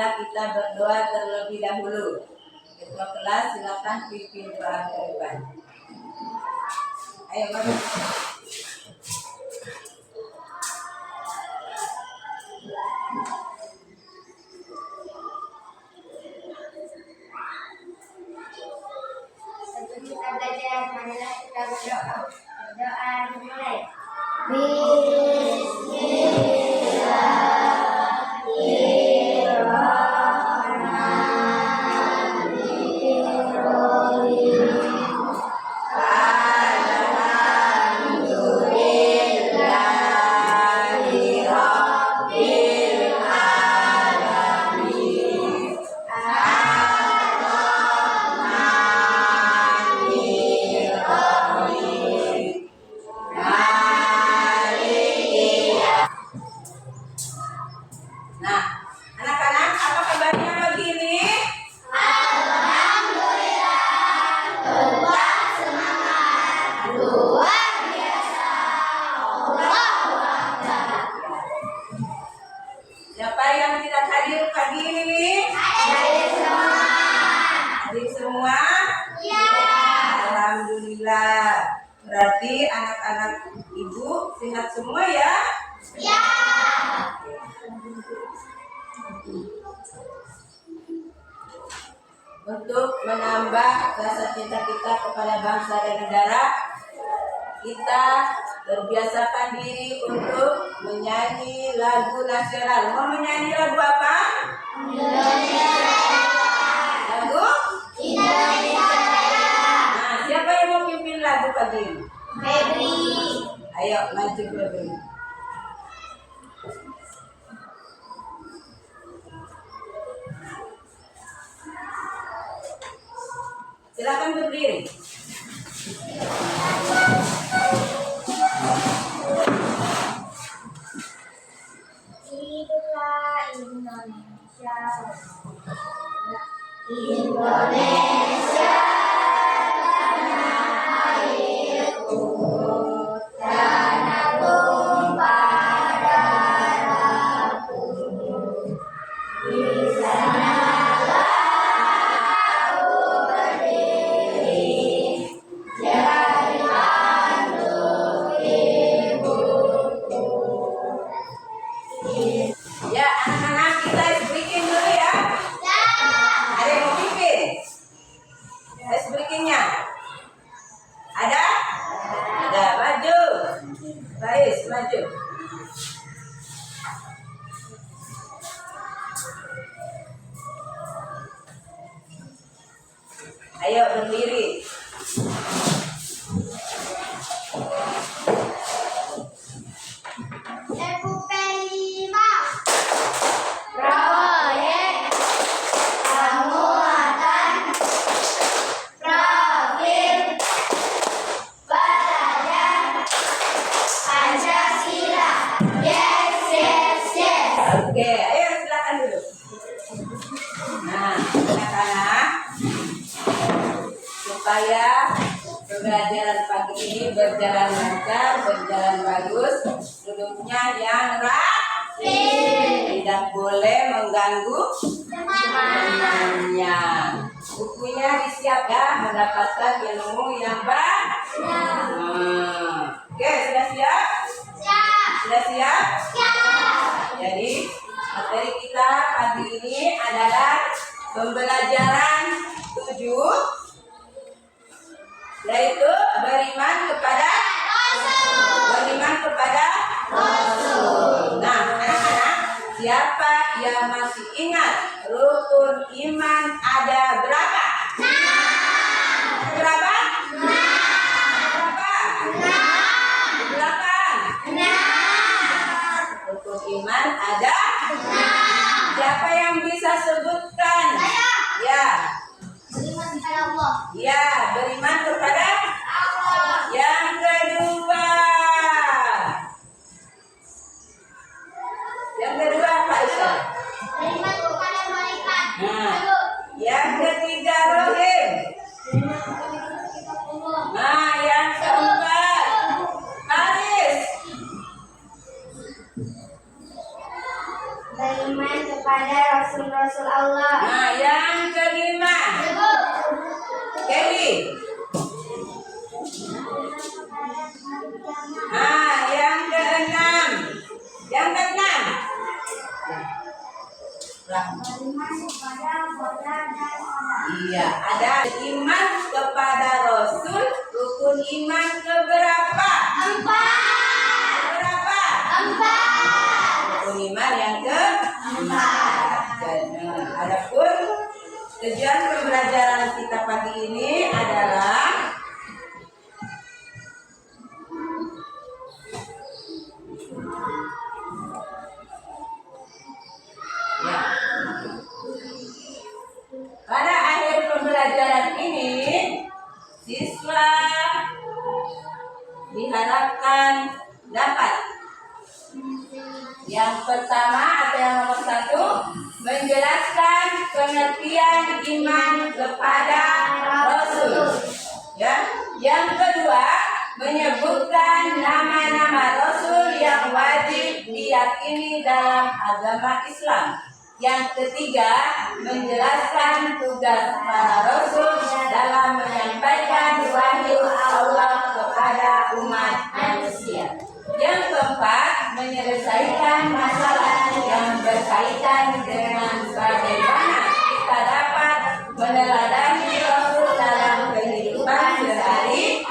marilah kita berdoa terlebih dahulu. Ketua kelas silakan pimpin doa ke depan. Ayo mari. Sebelum kita belajar, marilah kita berdoa. Berdoa dimulai. Nah, anak-anak, apa kabarnya pagi ini? Siapa yang tidak hadir pagi ini? Hadir semua? Alhamdulillah. Berarti anak-anak ibu sehat semua ya? Untuk menambah rasa cinta kita kepada bangsa dan negara, kita terbiasakan diri untuk menyanyi lagu nasional. Mau menyanyi lagu apa? Lagu? Nah, siapa yang mau pimpin lagu pagi ini? Ayo maju Febri. Silakan berdiri. Hiduplah Indonesia. Ya, anak-anak kita speaking dulu ya. Ada yang mau pimpin? Speakingnya? Ada? Ada, maju. Baik, maju. Ayo berdiri. LPP5 Proyek Penguatan Profil Belajar Pancasila. Yes. Oke, ayo silakan dulu. Nah, anak-anak, supaya pembelajaran pagi ini berjalan lancar, berjalan bagus, duduknya yang rapi, tidak boleh mengganggu temannya. Bukunya disiapkan mendapatkan ilmu yang banyak. Oke, sudah siap? Sudah siap? Jadi materi kita pagi ini adalah pembelajaran 7, yaitu beriman kepada Rasul. Nah, anak-anak, siapa yang masih ingat rukun iman ada berapa? Berapa? Berapa? 8. Rukun iman ada? Siapa yang bisa sebutkan? Ya. Beriman kepada Allah. Ya, beriman kepada Allah. Yang kedua. Yang kedua apa itu? Beriman kepada malaikat. Nah, yang ketiga rohim. Beriman kepada kitab-kitab Allah. Nah, yang keempat Haris. Beriman kepada kepada Rasul-Rasul Allah. Nah, yang kelima. Kelly. Nah, yang keenam. Yang keenam. Beriman kepada qadar dan qadar. Iya, ada iman kepada Rasul. Rukun iman keberapa? 4. Berapa? 4. Rukun iman yang keempat. Adapun tujuan pembelajaran kita pagi ini adalah ya. Pada akhir pembelajaran ini, siswa diharapkan dapat yang pertama atau yang nomor 1 menjelaskan pengertian iman kepada Rasul. Ya, yang kedua menyebutkan nama-nama Rasul yang wajib diyakini dalam agama Islam. Yang ketiga, menjelaskan tugas para Rasul dalam menyampaikan wahyu Allah kepada umat manusia. Yang keempat, menyelesaikan masalah yang berkaitan dengan bagaimana kita dapat meneladani Rasul dalam kehidupan sehari-hari.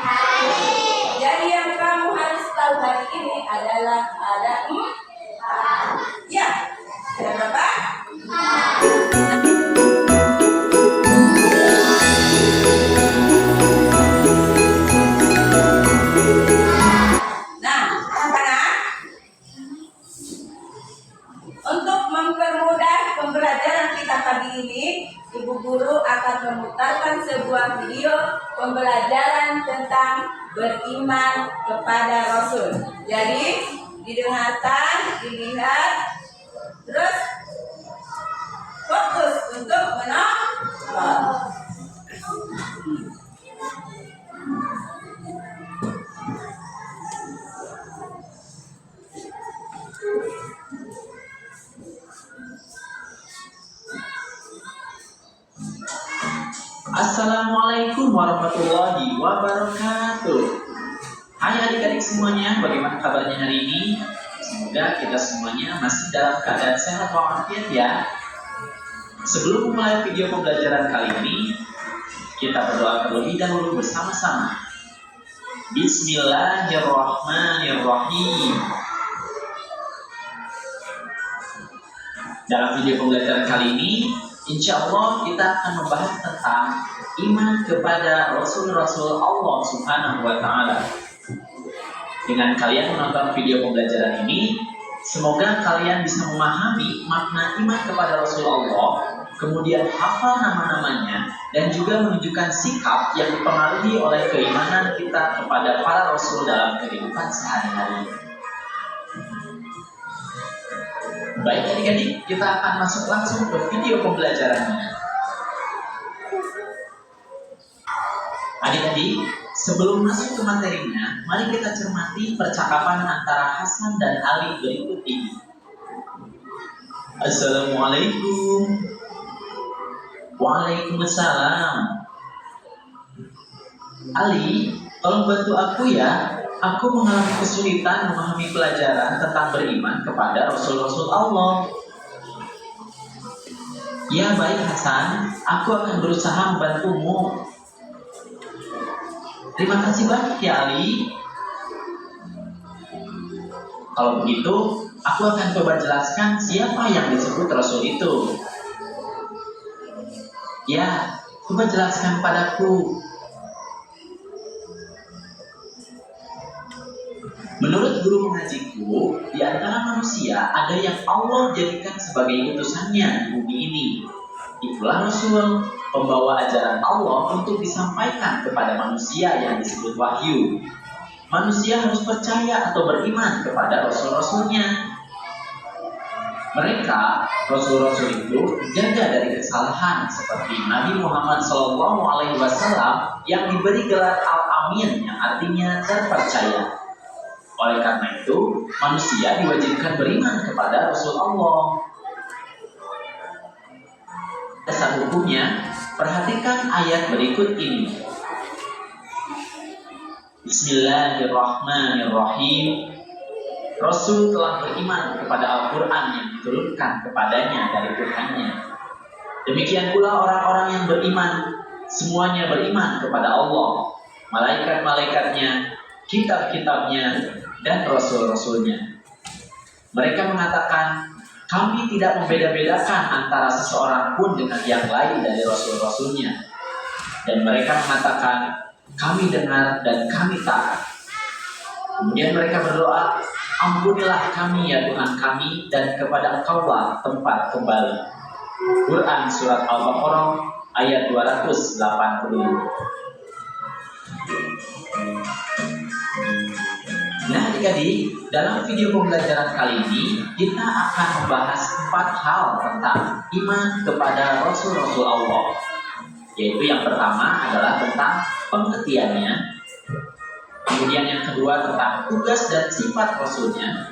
Jadi yang kamu harus tahu hari ini adalah ada 4. Ya, ada berapa? Nah, anak-anak, untuk mempermudah pembelajaran kita pagi ini, Ibu Guru akan memutarkan sebuah video pembelajaran tentang beriman kepada Rasul. Jadi, didengarkan, dilihat, terus fokus untuk menonton. Assalamualaikum warahmatullahi wabarakatuh. Hai adik-adik semuanya, bagaimana kabarnya hari ini? Semoga kita semuanya masih dalam keadaan sehat walafiat ya. Sebelum memulai video pembelajaran kali ini, kita berdoa terlebih dahulu bersama-sama. Bismillahirrahmanirrahim. Dalam video pembelajaran kali ini, insya Allah kita akan membahas tentang iman kepada Rasul-Rasul Allah Subhanahu wa Ta'ala. Dengan kalian menonton video pembelajaran ini, semoga kalian bisa memahami makna iman kepada Rasul Allah, kemudian hafal nama-namanya, dan juga menunjukkan sikap yang dipengaruhi oleh keimanan kita kepada para Rasul dalam kehidupan sehari-hari. Baik adik-adik, kita akan masuk langsung ke video pembelajarannya. Adik-adik, sebelum masuk ke materinya, mari kita cermati percakapan antara Hasan dan Ali berikut ini. Assalamualaikum. Waalaikumsalam. Ali, tolong bantu aku ya. Aku mengalami kesulitan memahami pelajaran tentang beriman kepada Rasul-Rasul Allah. Ya baik Hasan, aku akan berusaha membantumu. Terima kasih banyak ya Ali. Kalau begitu, aku akan coba jelaskan siapa yang disebut Rasul itu. Ya, coba jelaskan padaku. Menurut guru mengajiku, di antara manusia ada yang Allah jadikan sebagai utusannya di bumi ini. Itulah Rasul, pembawa ajaran Allah untuk disampaikan kepada manusia yang disebut wahyu. Manusia harus percaya atau beriman kepada Rasul-Rasulnya. Mereka, Rasul-Rasul itu, terjaga dari kesalahan seperti Nabi Muhammad SAW yang diberi gelar Al-Amin yang artinya terpercaya. Oleh karena itu, manusia diwajibkan beriman kepada Rasul Allah. dasar hukumnya, perhatikan ayat berikut ini. Bismillahirrahmanirrahim. Rasul telah beriman kepada Al-Quran yang diturunkan kepadanya dari Tuhannya. Demikian pula orang-orang yang beriman, semuanya beriman kepada Allah, malaikat-malaikatnya, kitab-kitabnya, dan rasul-rasulnya. Mereka mengatakan, kami tidak membeda-bedakan antara seseorang pun dengan yang lain dari rasul-rasulnya. Dan mereka mengatakan, kami dengar dan kami taat. Kemudian mereka berdoa, ampunilah kami ya Tuhan kami, dan kepada Engkaulah tempat kembali. Quran Surat Al-Baqarah ayat 280. Nah adik-adik, dalam video pembelajaran kali ini kita akan membahas 4 hal tentang iman kepada Rasul-Rasul Allah. Yaitu yang pertama adalah tentang pengertiannya, kemudian yang kedua tentang tugas dan sifat Rasulnya,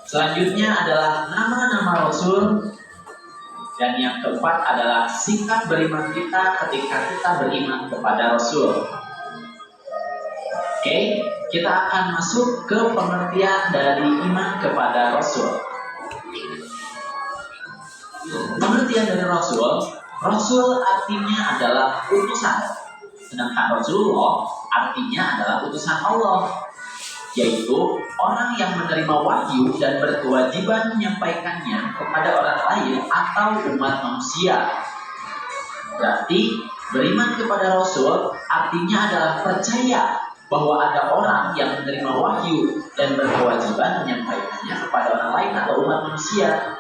selanjutnya adalah nama-nama Rasul, dan yang keempat adalah sikap beriman kita ketika kita beriman kepada Rasul. Oke, kita akan masuk ke pengertian dari iman kepada Rasul. Pengertian dari Rasul, Rasul artinya adalah utusan, sedangkan Rasulullah artinya adalah utusan Allah, yaitu orang yang menerima wahyu dan berkewajiban menyampaikannya kepada orang lain atau umat manusia. Berarti beriman kepada Rasul artinya adalah percaya bahwa ada orang yang menerima wahyu dan berkewajiban menyampaikannya kepada orang lain atau umat manusia.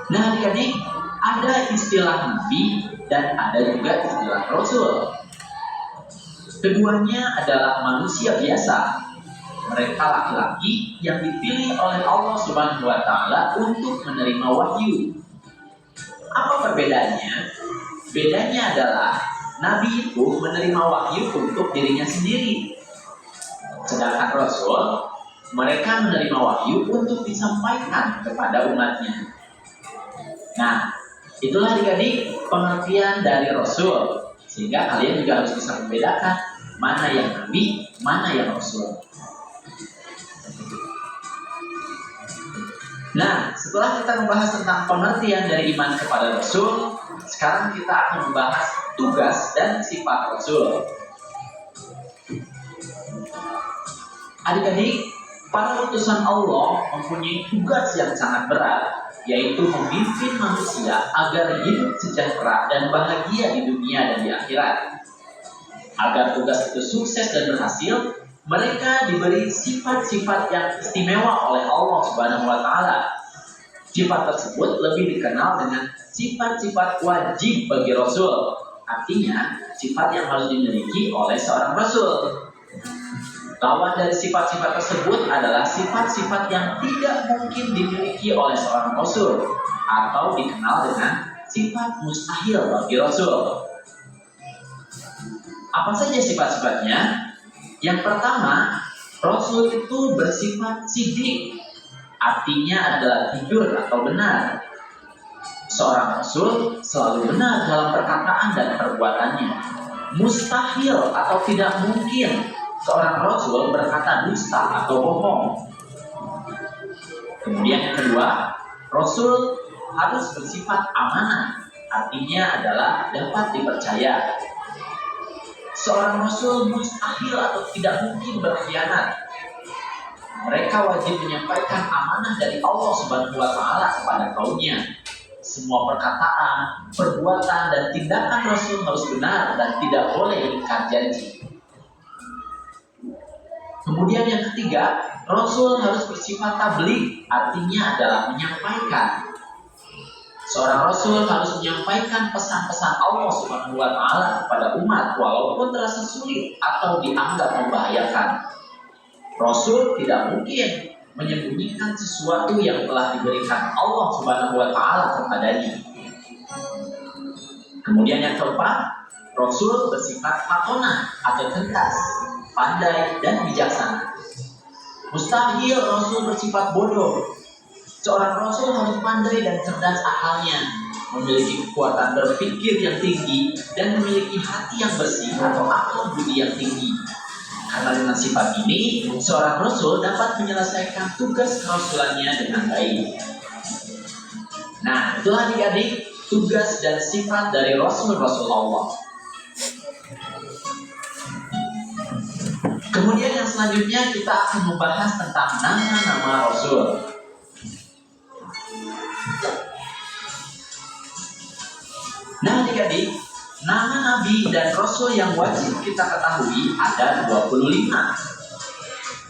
Nah adik-adik, ada istilah Nabi dan ada juga istilah Rasul. Keduanya adalah manusia biasa. Mereka laki-laki yang dipilih oleh Allah Subhanahu wa Ta'ala untuk menerima wahyu. Apa perbedaannya? Bedanya adalah Nabi itu menerima wahyu untuk dirinya sendiri. Sedangkan Rasul, mereka menerima wahyu untuk disampaikan kepada umatnya. Nah, itulah adik-adik pengertian dari Rasul. Sehingga kalian juga harus bisa membedakan mana yang Nabi, mana yang Rasul. Nah, setelah kita membahas tentang pengertian dari iman kepada Rasul, sekarang kita akan membahas tugas dan sifat Rasul. Adik-adik, para utusan Allah mempunyai tugas yang sangat berat, yaitu memimpin manusia agar hidup sejahtera dan bahagia di dunia dan di akhirat. Agar tugas itu sukses dan berhasil, mereka diberi sifat-sifat yang istimewa oleh Allah Subhanahu wa Ta'ala. Sifat tersebut lebih dikenal dengan sifat-sifat wajib bagi Rasul. Artinya, sifat yang harus dimiliki oleh seorang Rasul. Lawan dari sifat-sifat tersebut adalah sifat-sifat yang tidak mungkin dimiliki oleh seorang Rasul, atau dikenal dengan sifat mustahil bagi Rasul. Apa saja sifat-sifatnya? Yang pertama, Rasul itu bersifat siddiq, artinya adalah jujur atau benar. Seorang Rasul selalu benar dalam perkataan dan perbuatannya. Mustahil atau tidak mungkin seorang Rasul berkata dusta atau bohong. Kemudian yang kedua, Rasul harus bersifat amanah, artinya adalah dapat dipercaya. Seorang Rasul mustahil atau tidak mungkin berkhianat. Mereka wajib menyampaikan amanah dari Allah Subhanahu wa Ta'ala kepada kaumnya. Semua perkataan, perbuatan, dan tindakan Rasul harus benar dan tidak boleh ingkar janji. Kemudian yang ketiga, Rasul harus bersifat tabligh, artinya adalah menyampaikan. Seorang Rasul harus menyampaikan pesan-pesan Allah Subhanahu wa Ta'ala kepada umat walaupun terasa sulit atau dianggap membahayakan. Rasul tidak mungkin menyembunyikan sesuatu yang telah diberikan Allah Subhanahu wa Ta'ala kepadanya. Kemudian yang keempat, Rasul bersifat fatonah atau cerdas, pandai dan bijaksana. Mustahil Rasul bersifat bodoh. Seorang rasul harus pandai dan cerdas akalnya, memiliki kekuatan berpikir yang tinggi, dan memiliki hati yang bersih atau akal budi yang tinggi. Karena dengan sifat ini, seorang rasul dapat menyelesaikan tugas kerasulannya dengan baik. Nah, itulah adik-adik tugas dan sifat dari Rasul-Rasul Allah. Kemudian yang selanjutnya kita akan membahas tentang nama-nama Rasul. Nah adik-adik, nama Nabi dan Rasul yang wajib kita ketahui ada 25.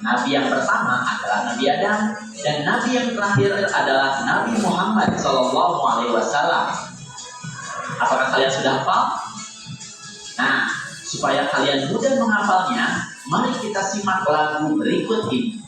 Nabi yang pertama adalah Nabi Adam, dan Nabi yang terakhir adalah Nabi Muhammad SAW. Apakah kalian sudah hafal? Nah, supaya kalian mudah menghafalnya, mari kita simak lagu berikut ini.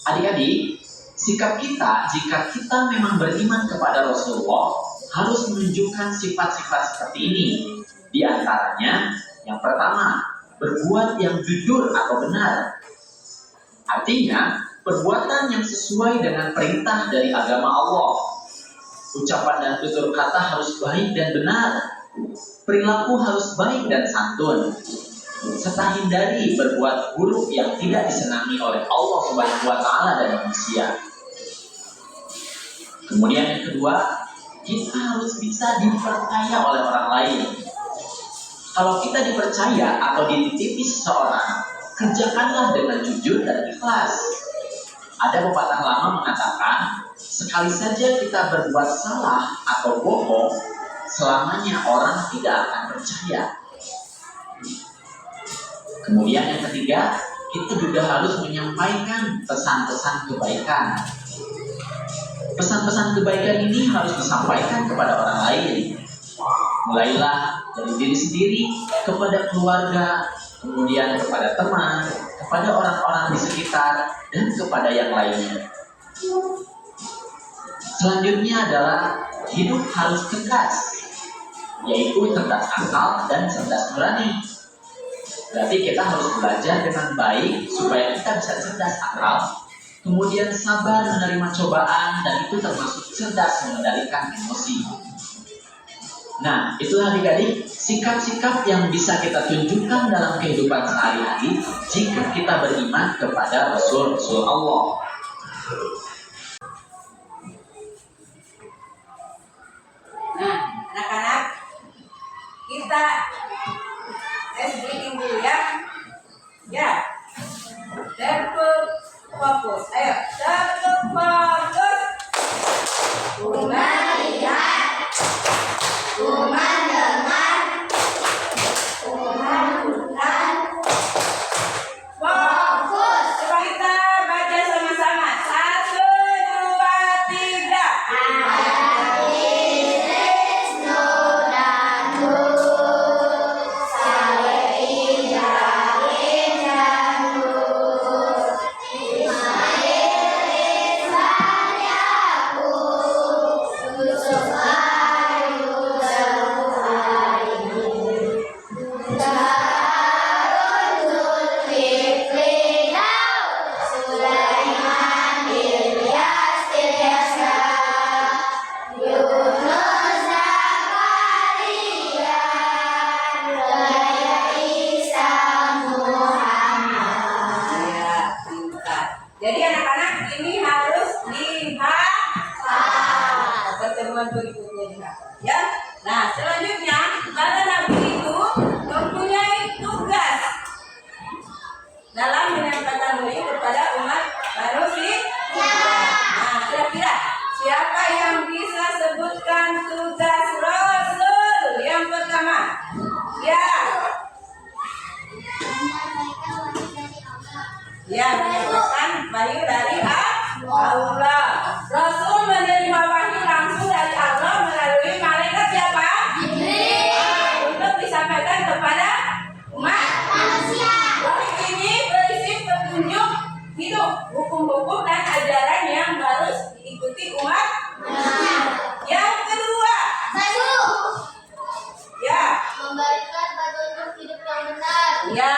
Adik-adik, sikap kita jika kita memang beriman kepada Rasulullah harus menunjukkan sifat-sifat seperti ini. Di antaranya, yang pertama, berbuat yang jujur atau benar. Artinya, perbuatan yang sesuai dengan perintah dari agama Allah. Ucapan dan tutur kata harus baik dan benar. Perilaku harus baik dan santun. Serta hindari berbuat buruk yang tidak disenangi oleh Allah Subhanahu wa Ta'ala dan manusia. Kemudian yang kedua, kita harus bisa dipercaya oleh orang lain. Kalau kita dipercaya atau dititipi seseorang, kerjakanlah dengan jujur dan ikhlas. Ada pepatah lama mengatakan, sekali saja kita berbuat salah atau bohong, selamanya orang tidak akan percaya. Kemudian yang ketiga, kita juga harus menyampaikan pesan-pesan kebaikan. Pesan-pesan kebaikan ini harus disampaikan kepada orang lain. Mulailah dari diri sendiri kepada keluarga, kemudian kepada teman, kepada orang-orang di sekitar, dan kepada yang lainnya. Selanjutnya adalah hidup harus cerdas, yaitu cerdas akal dan cerdas nurani. Berarti kita harus belajar dengan baik supaya kita bisa cerdas akal, kemudian sabar menerima cobaan, dan itu termasuk cerdas mengendalikan emosi. Nah, itulah adik-adik sikap-sikap yang bisa kita tunjukkan dalam kehidupan sehari-hari jika kita beriman kepada Rasul-Rasul Allah. Nah, anak-anak, kita SDing dulu ya. Ya. Fokus. Ayo, fokus. Melihat, mendengar, melakukan. Fokus. Coba kita baca sama-sama. 1, 2, 3. Ada Kristus dan wahyu dari Allah. Rasul menerima wahyu langsung dari Allah melalui malaikat siapa? Jibril. Untuk disampaikan kepada umat manusia. Wahyu ini berisi petunjuk hidup, hukum-hukum dan ajaran yang harus diikuti umat manusia. Yang kedua, ya, memberikan petunjuk hidup yang benar. ya,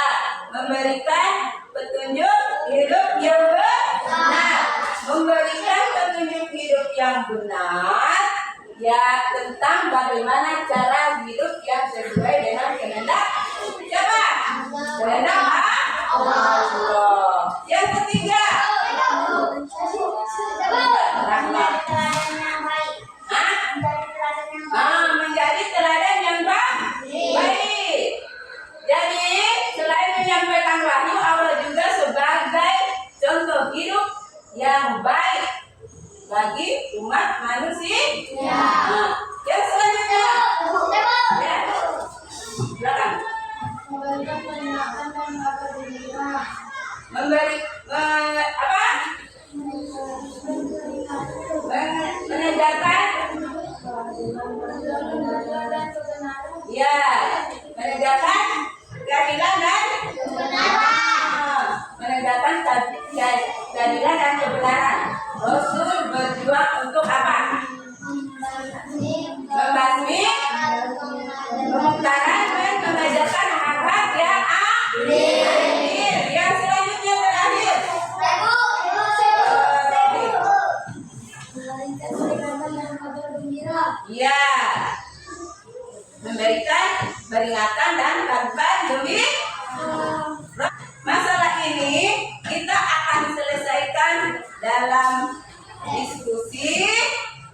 memberikan petunjuk hidup yang benar. Memberikan petunjuk hidup yang benar, ya, tentang bagaimana cara hidup yang sesuai dengan kehendak siapa? Kehendak Allah. Yang ketiga, menjadi teladan yang baik. Jadi selain menyampaikan wahyu, Allah juga sebagai contoh hidup yang baik bagi umat manusia. Nah, yang selanjutnya, ya, silakan. Memberi apa? Menegakkan, ya, menegakkan keadilan dan kebenaran. Menegakkan keadilan dan kebenaran. Rasul berjuang untuk apa? Membasmi kemungkaran dan menegakkan hak-hak yang adil. Yang selanjutnya terakhir. Ya, memberikan peringatan dan kabar gembira. Masalah ini kita akan selesaikan dalam diskusi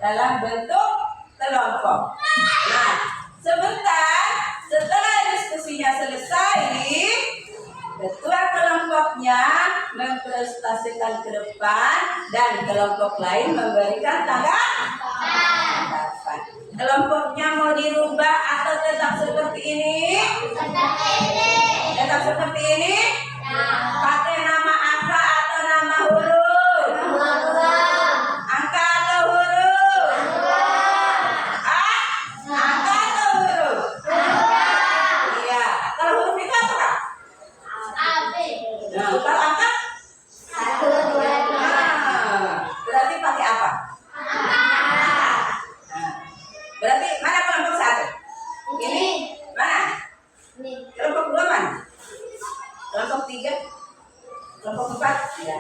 dalam bentuk kelompok. Nah, setelah diskusinya selesai, ketua kelompoknya mempresentasikan ke depan dan kelompok lain memberikan tanggapan. Kelompoknya mau dirubah atau tetap seperti ini? Tetap seperti ini? Pakai nama angka atau nama huruf? Angka atau huruf? Angka atau huruf? Iya. Kalau huruf itu apa? Nah, kalau angka? Berarti pakai apa? Berarti mana kelompok satu? Ini mana? Kelompok dua mana? Kelompok tiga? Kelompok empat? Ya.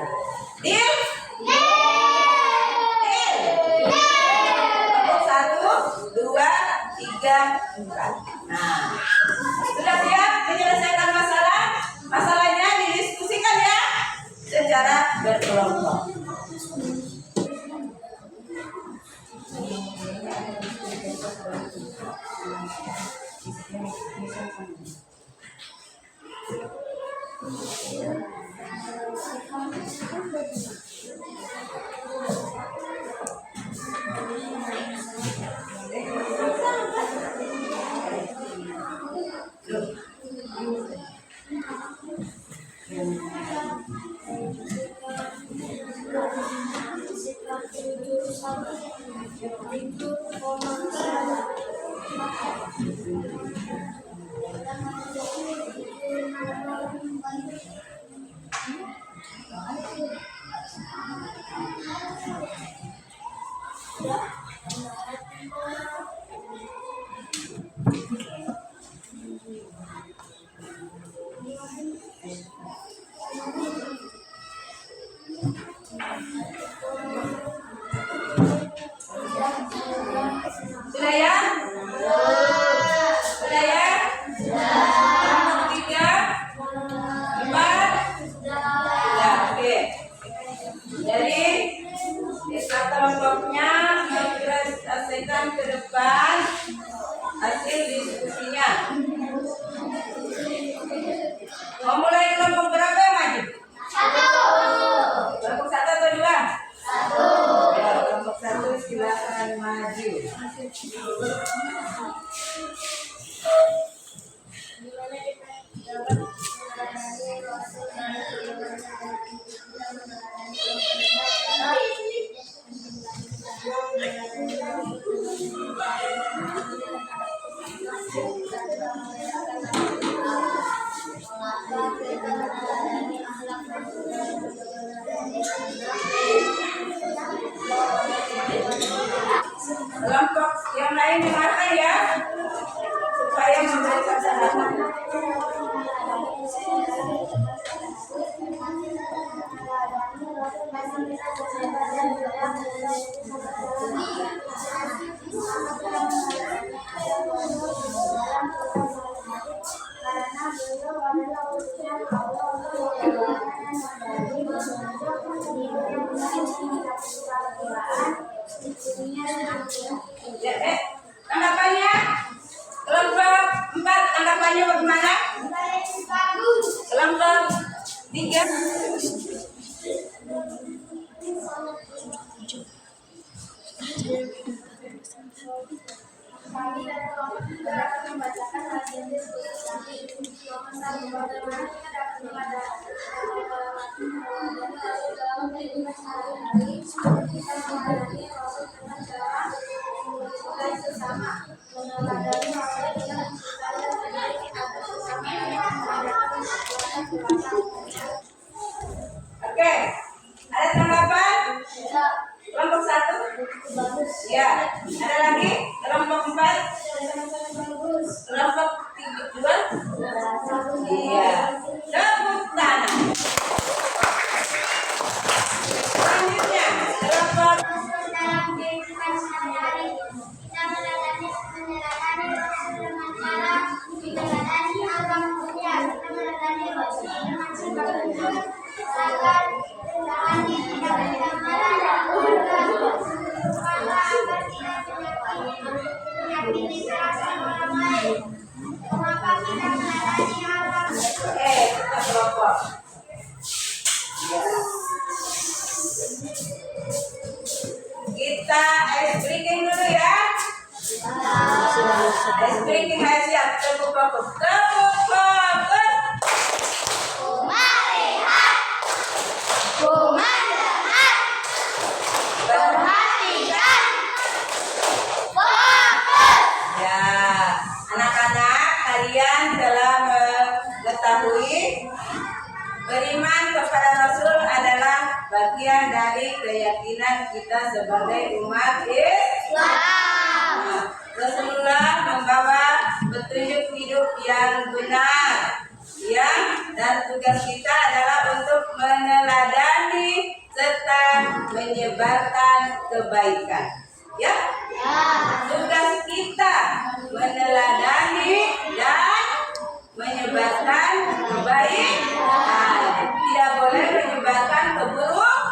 Deal? Deal? Kelompok satu, dua, tiga, empat. Nah, sudah siap menyelesaikan masalah? Masalahnya didiskusikan ya secara berkelompok. Sudah ya? Sudah ya? Kelompok tiga, empat, ya, oke. Jadi kita kelompoknya mempresentasikan ke depan hasil diskusinya. Mau mulai kelompok berapa yang maju? Kelompok satu atau dua? Ya, kelompok satu silakan maju. adalah urusan Allah Tanggapannya kelompok 4 tanggapannya bagaimana? Kelompok 3 kami dari kelompok 3 akan membacakan bagian diskusi kami. Kelompok 1 bagaimana kita dapat mengadaptasi dalam kehidupan sehari-hari kita menghadapi proses dengan cara mencintai sesama, meneladani apa yang kita mencintai dan menjadi kepada sesama dan menghadapi perbuatan kebaikan. Oke, ada tanggapan? Ya, Kelompok 1? bagus. Ya, ada lagi? Kelompok 4? Bagus. Kelompok 2? Bagus. Iya. Tepuk tangan. Selanjutnya, kelompok Dalam kehidupan sehari-hari kita meneladani Rasul dengan cara meneladani agamanya, kita meneladani Rasul dengan sifat jujur, sabar, rendahan diri, tidak bermarah dan keluarga, berusaha agar tidak menyakiti perasaan orang lain. Mengapa kita meneladani agama? kita kelompok. Ya. Kita ice breaking dulu ya. Ice breaking siap. Tepuk fokus. Tepuk fokus. Melihat, mendengar, perhatikan, fokus. Ya, anak-anak kalian telah mengetahui beriman kepada Rasul adalah bagian dari keyakinan kita sebagai umat Islam. Rasulullah membawa petunjuk hidup yang benar, dan tugas kita adalah untuk meneladani serta menyebarkan kebaikan. Ya, tugas kita meneladani dan menyebarkan kebaikan. Tidak boleh menyebarkan keburukan.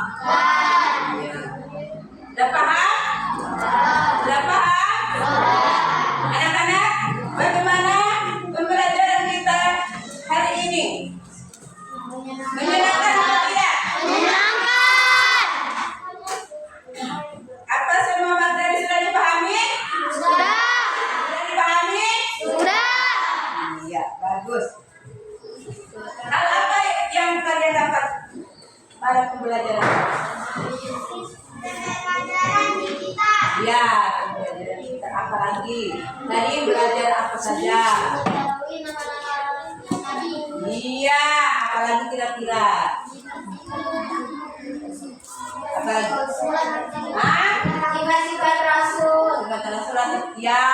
Sudah paham? Sudah paham? Anak-anak, bagaimana pembelajaran kita hari ini? Menyenangkan atau tidak? Menyenangkan. Apa semua materi sudah dipahami? Sudah. Sudah dipahami? Sudah. Iya, bagus. Hal apa yang kalian dapat pada pembelajaran? Pelajaran di kita. Ya, pembelajaran kita apa lagi? Tadi belajar apa saja? Mengetahui nama-nama Nabi. Iya, apalagi kira-kira? Apa lagi? Hah? Sifat-sifat Rasul. Kata surat. Ya,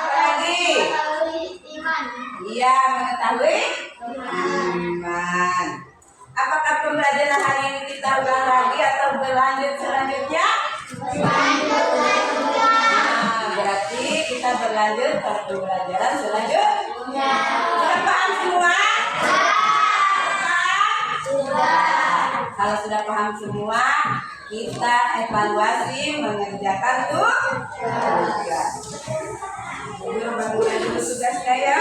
apa lagi? Mengetahui iman. Iya, mengetahui iman. Apakah pembelajaran hari ini kita ulang lagi atau berlanjut selanjutnya? Nah, berarti kita berlanjut pada pembelajaran selanjutnya. Sudah paham semua? Sudah. Kalau sudah paham semua, kita evaluasi mengerjakan tugas. Dulu bangunan dulu tugasnya ya.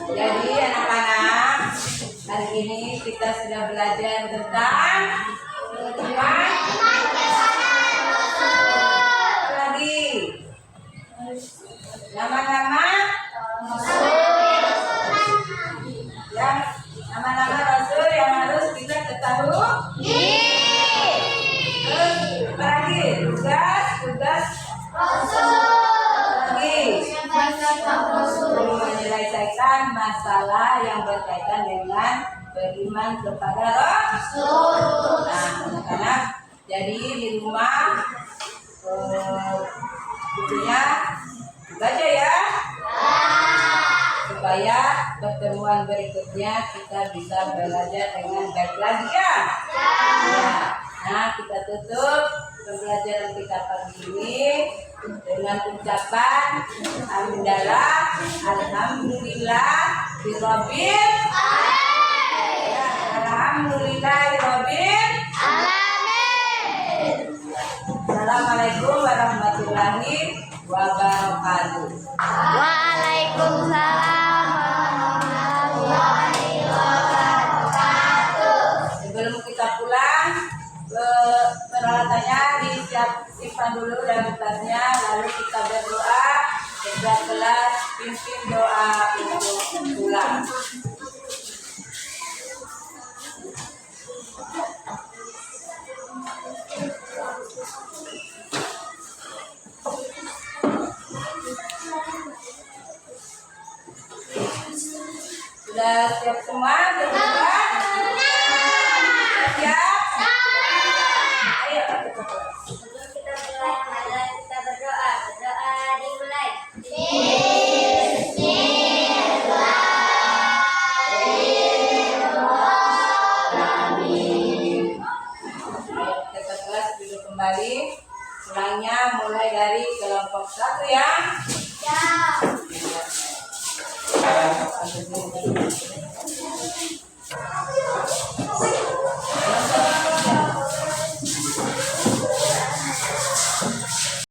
Jadi anak-anak, hari ini kita sudah belajar tentang iman. Apa lagi? Nama-nama yang nama-nama Rasul yang harus kita ketahui. Terus apa lagi? Tugas lagi menyelesaikan masalah yang berkaitan dengan beriman kepada Rasul. Nah, anak-anak, jadi di rumah bukunya baca ya, supaya pertemuan berikutnya kita bisa belajar dengan baik lagi ya. Nah, kita tutup pembelajaran kita pagi ini dengan ucapan hamdalah, alhamdulillah, birabbil alamin. Alhamdulillah, birabbil alamin. Assalamualaikum warahmatullahi wabarakatuh. Waalaikumsalam warahmatullahi wabarakatuh. Sebelum kita pulang, peralatannya disimpan dulu dalam tasnya, lalu kita berdoa. Setiap kelas pimpin doa untuk pulang. Sudah siap semua berdoa? Siap? Ayo. Sebelum kita mulai, marilah kita berdoa. Berdoa dimulai. Kita kelas dulu kembali. Pulangnya mulai dari kelompok 1 ya. Ya.